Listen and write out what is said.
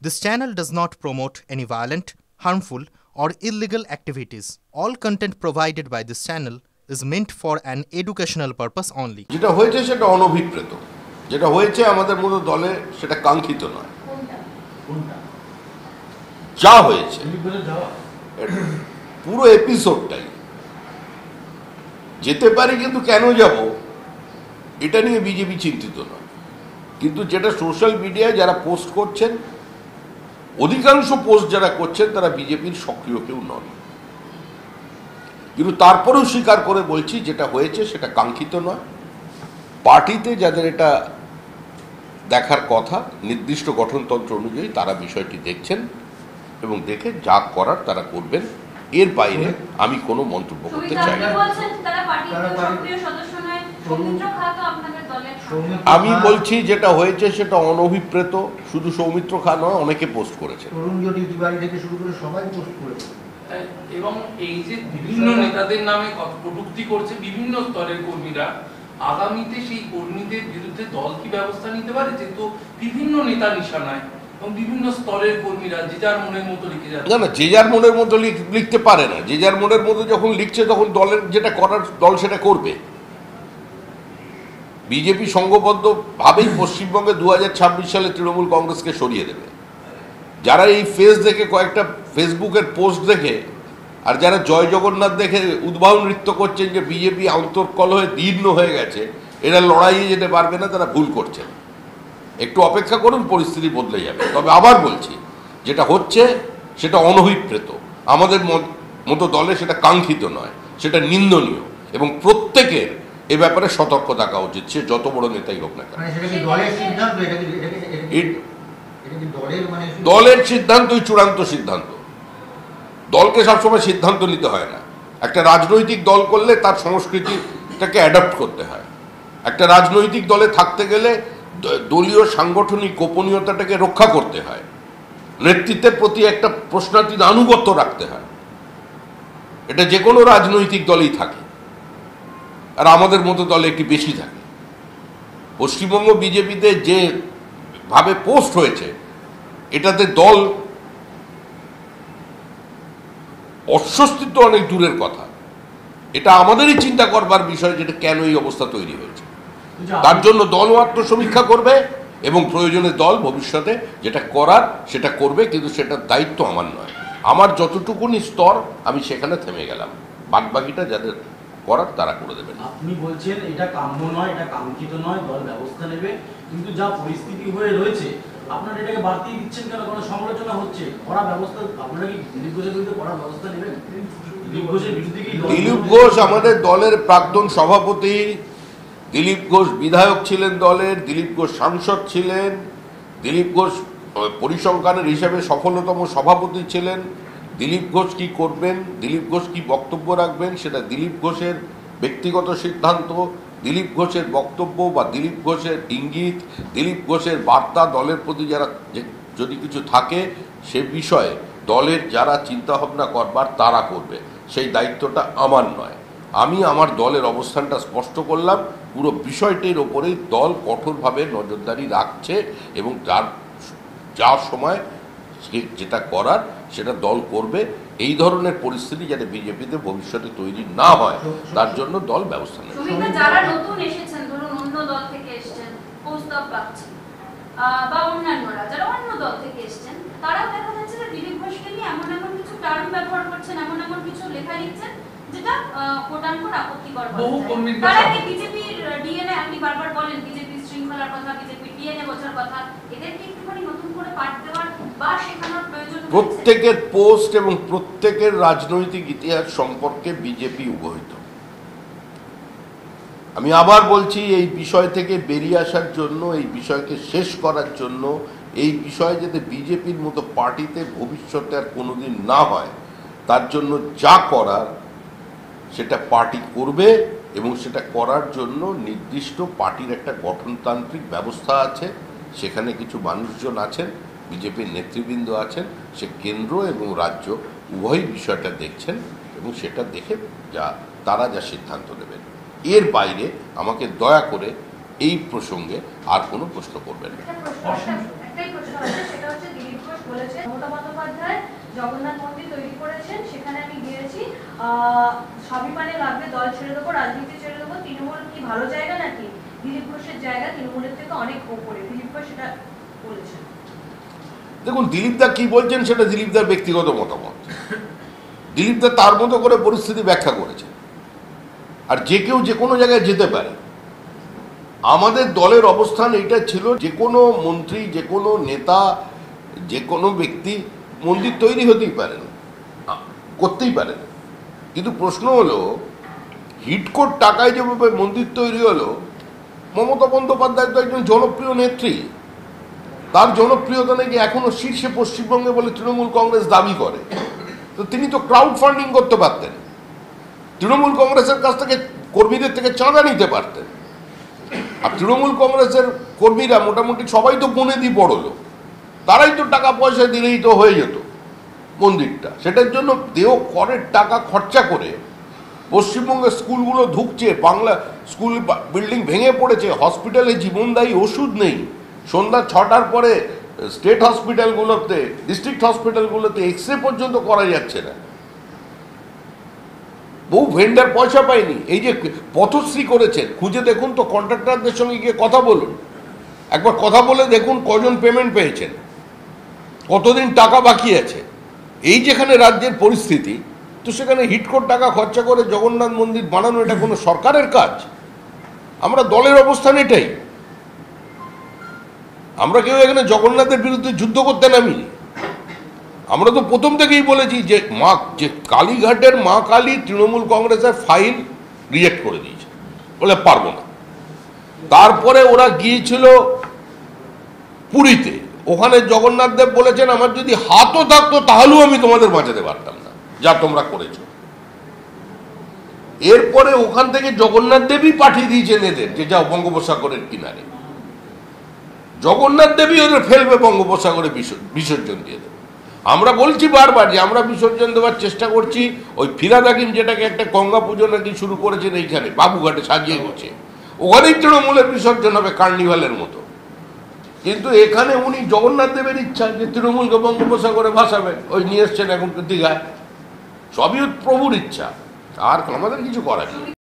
This channel does not promote any violent, harmful, or illegal activities. All content provided by this channel is meant for an educational purpose only. যেটা হয়েছে সেটা অনভিপ্রেত, যেটা হয়েছে আমাদের মতো দলে সেটা কাঙ্ক্ষিত নয়। যা হয়েছে পুরো এপিসোডটাই যেতে পারি, কিন্তু কেন যাব এটা নিয়ে বিজেপি চিন্তিত নয়। কিন্তু যেটা সোশ্যাল মিডিয়ায় যারা পোস্ট করছেন, অধিকাংশ পোস্ট যারা করছেন তারা বিজেপির সক্রিয় কেউ নন। কিন্তু তারপরেও স্বীকার করে বলছি যেটা হয়েছে সেটা কাঙ্ক্ষিত নয়। পার্টিতে যাদের এটা দেখার কথা, নির্দিষ্ট গঠনতন্ত্র অনুযায়ী তারা বিষয়টি দেখছেন এবং দেখে যা করার তারা করবেন। এর বাইরে আমি কোনো মন্তব্য করতে চাই না। আমি বলছি যেটা হয়েছে সেটা অনভিপ্রেত। শুধু সৌমিত্র খা নয়, অনেকে পোস্ট করেছে এবং এই যে বিভিন্ন নেতাদের নামে কটূক্তি করছে বিভিন্ন স্তরের কর্মীরা, আগামীতে সেই কর্মীদের বিরুদ্ধে দল কি ব্যবস্থা নিতে পারে? যেহেতু বিভিন্ন নেতা নিশানায় এবং বিভিন্ন স্তরের কর্মীরা যে যার মনের মতো লিখে যাচ্ছে। না, যে যার মনের মতো লিখতে পারে না। যে যার মনের মতো যখন লিখছে তখন দলের যেটা করার দল সেটা করবে। বিজেপি সংঘবদ্ধ ভাবেই পশ্চিমবঙ্গে 2026 সালে তৃণমূল কংগ্রেসকে সরিয়ে দেবে। যারা এই ফেস দেখে, কয়েকটা ফেসবুকের পোস্ট দেখে, আর যারা জয় জগন্নাথ দেখে উদ্ভাবন নৃত্য করছেন যে বিজেপি অন্তর্কল হয়ে দীর্ণ হয়ে গেছে, এরা লড়াইয়ে যেতে পারবে না, তারা ভুল করছেন। একটু অপেক্ষা করুন, পরিস্থিতি বদলে যাবে। তবে আবার বলছি, যেটা হচ্ছে সেটা অনভিপ্রেত। আমাদের মতো দলে সেটা কাঙ্ক্ষিত নয়, সেটা নিন্দনীয় এবং প্রত্যেকের এ ব্যাপারে সতর্ক থাকা উচিত, সে যত বড় নেতাই হোক না কেন। দলের সিদ্ধান্তই চূড়ান্ত সিদ্ধান্ত। দলকে সবসময় সিদ্ধান্ত নিতে হয় না। একটা রাজনৈতিক দল করলে তার সংস্কৃতিটাকে অ্যাডাপ্ট করতে হয়। একটা রাজনৈতিক দলে থাকতে গেলে দলীয় সাংগঠনিক গোপনীয়তাটাকে রক্ষা করতে হয়। নেতৃত্বের প্রতি একটা প্রশ্নাতীত আনুগত্য রাখতে হয়। এটা যে কোনো রাজনৈতিক দলেই থাকে, আর আমাদের মতো দলে একটি বেশি থাকে। পশ্চিমবঙ্গ বিজেপিতে যে ভাবে পোস্ট হয়েছে, এটাতে দল অস্বস্তিত্ব অনেক দূরের কথা। এটা আমাদেরই চিন্তা করবার বিষয়, যেটা কেন এই অবস্থা তৈরি হয়েছে। তার জন্য দলও আত্মসমীক্ষা করবে এবং প্রয়োজনে দল ভবিষ্যতে যেটা করার সেটা করবে। কিন্তু সেটার দায়িত্ব আমার নয়। আমার যতটুকুনি স্তর আমি সেখানে থেমে গেলাম, বাদবাকিটা যাদের করার তারা করে দেবেন। আপনি বলছেন এটা কাম্য নয়, এটা কাঙ্ক্ষিত নয়, দল ব্যবস্থা নেবে। কিন্তু যা পরিস্থিতি হয়ে রয়েছে, আপনারা এটাকে বাড়তি দিচ্ছেন কেন? কোনো সমালোচনা হচ্ছে, কড়া ব্যবস্থা। আপনারা কি দিলীপ ঘোষের বিরুদ্ধে কড়া ব্যবস্থা নেবেন? দিলীপ ঘোষের বিরুদ্ধে কি? দিলীপ ঘোষ আমাদের দলের প্রাক্তন সভাপতি। দিলীপ ঘোষ বিধায়ক ছিলেন দলের, দিলীপ ঘোষ সাংসদ ছিলেন, দিলীপ ঘোষ পরিসংখ্যানের হিসেবে সফলতম সভাপতি ছিলেন। দিলীপ ঘোষ কি করবেন, দিলীপ ঘোষ কি বক্তব্য রাখবেন, সেটা দিলীপ ঘোষের ব্যক্তিগত সিদ্ধান্ত। দিলীপ ঘোষের বক্তব্য বা দিলীপ ঘোষের ইঙ্গিত, দিলীপ ঘোষের বার্তা দলের প্রতি যারা যদি কিছু থাকে, সে বিষয়ে দলের যারা চিন্তাভাবনা করবার তারা করবে। সেই দায়িত্বটা আমার নয়। আমি আমার দলের অবস্থানটা স্পষ্ট করলাম। পুরো বিষয়টির ওপরেই দল কঠোরভাবে নজরদারি রাখছে এবং যার সময় যেটা করার সেটা দল করবে। এই ধরনের পরিস্থিতি যাতে বিজেপিতে ভবিষ্যতে তৈরি না হয়, তার জন্য দল ব্যবস্থা নেবে। যারা নতুন এসেছেন, ধরুন অন্য দল থেকে এসেছেন, প্রস্তাব পাচ্ছেন, বা অন্যান্যরা যারা অন্য দল থেকে এসেছেন, তারা দেখা যাচ্ছে যে দিলীপ ঘোষকে নিয়ে এমন এমন কিছু টার্ম ব্যবহার করছেন, এমন এমন কিছু লেখা লিখছেন যেটা কোটানকোট আপত্তিকর। তারা কি বিজেপির ডিএনএ, আপনি বারবার বলেন বিজেপির শৃঙ্খলার কথা, বিজেপির ডিএনএ বোঝার কথা, এদেরকে একটুখানি নতুন করে পাঠ দেওয়ার বা শেখানোর প্রয়োজন? প্রত্যেকের পোস্ট এবং প্রত্যেকের রাজনৈতিক ইতিহাস সম্পর্কে বিজেপি অবহিত। আমি আবার বলছি, এই বিষয় থেকে বেরিয়ে আসার জন্য, এই বিষয়কে শেষ করার জন্য, এই বিষয়ে যাতে বিজেপির মতো পার্টিতে ভবিষ্যতে আর কোনোদিন না হয়, তার জন্য যা করার সেটা পার্টি করবে। এবং সেটা করার জন্য নির্দিষ্ট পার্টির একটা গঠনতান্ত্রিক ব্যবস্থা আছে। সেখানে কিছু মানুষজন আছেন, বিজেপির নেতৃবৃন্দ আছেন, সে কেন্দ্র এবং রাজ্য উভয় বিষয়টা দেখছেন এবং সেটা দেখে তারা যা সিদ্ধান্ত নেবেন। এর বাইরে আমাকে দয়া করে এই প্রসঙ্গে আর কোনো প্রশ্ন করবেন না। জগন্নাথ মন্দির তৈরি করেছেন, সেখানে আমি গিয়েছি, সবই মানে লাগবে, দল ছেড়ে দেবো, রাজনীতি ছেড়ে দেবো, তৃণমূল কি ভালো জায়গা নাকি? দিলীপ ঘোষের জায়গা তৃণমূলের থেকে অনেক ওপরে, দিলীপ ঘোষ সেটা বলেছেন। দেখুন, দিলীপদা কি বলছেন সেটা দিলীপদার ব্যক্তিগত মতামত। দিলীপদা তার মতো করে পরিস্থিতি ব্যাখ্যা করেছেন, আর যে কেউ যে কোনো জায়গায় যেতে পারে। আমাদের দলের অবস্থান এইটা ছিল, যে কোনো মন্ত্রী, যে কোনো নেতা, যে কোনো ব্যক্তি মন্দির তৈরি হতেই পারেন, করতেই পারেন, কিন্তু প্রশ্ন হলো হিটকোট টাকায় যেভাবে মন্দির তৈরি হলো, মমতা বন্দ্যোপাধ্যায় তো একজন জনপ্রিয় নেত্রী, তার জনপ্রিয়তা নাকি এখনো শীর্ষে পশ্চিমবঙ্গে বলে তৃণমূল কংগ্রেস দাবি করে। তো তিনি তো ক্রাউড ফান্ডিং করতে পারতেন, তৃণমূল কংগ্রেসের কাছ থেকে কর্মীদের থেকে চাঁদা নিতে পারতেন। আর তৃণমূল কংগ্রেসের কর্মীরা মোটামুটি সবাই তো বুনেদি বড় লোক, তারাই তো টাকা পয়সা দিলেই তো হয়ে যেত মন্দিরটা। সেটার জন্য দেহ করের টাকা খরচা করে পশ্চিমবঙ্গের স্কুলগুলো ধুকছে, বাংলা স্কুল বিল্ডিং ভেঙে পড়েছে, হসপিটালে জীবনদায়ী ওষুধ নেই, সন্ধ্যা 6টার পরে স্টেট হসপিটালগুলোতে, ডিস্ট্রিক্ট হসপিটালগুলোতে এক্সরে পর্যন্ত করা যাচ্ছে না। বহু ভেন্ডার পয়সা পায়নি। এই যে পথশ্রী করেছেন, খুঁজে দেখুন তো, কন্ট্রাক্টরদের সঙ্গে গিয়ে কথা বলুন, একবার কথা বলে দেখুন কজন পেমেন্ট পেয়েছেন, কতদিন টাকা বাকি আছে। এই যেখানে রাজ্যের পরিস্থিতি, তো সেখানে হিটকোট টাকা খরচা করে জগন্নাথ মন্দির বানানো এটা কোনো সরকারের কাজ? আমরা দলের অবস্থান এটাই। আমরা কেউ এখানে জগন্নাথের বিরুদ্ধে যুদ্ধ করতে নামিনি। আমরা তো প্রথম থেকেই বলেছি যে কালীঘাটের মা কালী তৃণমূল কংগ্রেসের ফাইল রিজেক্ট করে দিয়েছে, বলে পারবো না। তারপরে ওরা গিয়েছিল পুরীতে, ওখানে জগন্নাথ দেব বলেছেন আমার যদি হাতও থাকতো তাহলেও আমি তোমাদের বাঁচাতে পারতাম না, যা তোমরা করেছো। এরপরে ওখান থেকে জগন্নাথ দেবই পাঠিয়ে দিয়েছেন এদের, যে যাও বঙ্গোপসাগরের কিনারে। জগন্নাথ দেবী ওদের ফেলবে বঙ্গোপসাগরে, বিসর্জন দিয়ে দেবে। আমরা বলছি বারবার যে আমরা বিসর্জন দেওয়ার চেষ্টা করছি। ওই ফিরাদ হাকিম যেটাকে একটা গঙ্গা পুজো নাকি শুরু করেছেন এইখানে বাবুঘাটে সাজিয়ে গেছে, ওখানেই তৃণমূলের বিসর্জন হবে কার্নিভালের মতো। কিন্তু এখানে উনি জগন্নাথ দেবের ইচ্ছা যে তৃণমূলকে বঙ্গোপসাগরে ভাসাবে, ওই নিয়ে এসছেন এখন দীঘায়। সবই প্রভুর ইচ্ছা, আর আমাদের কিছু করার নেই।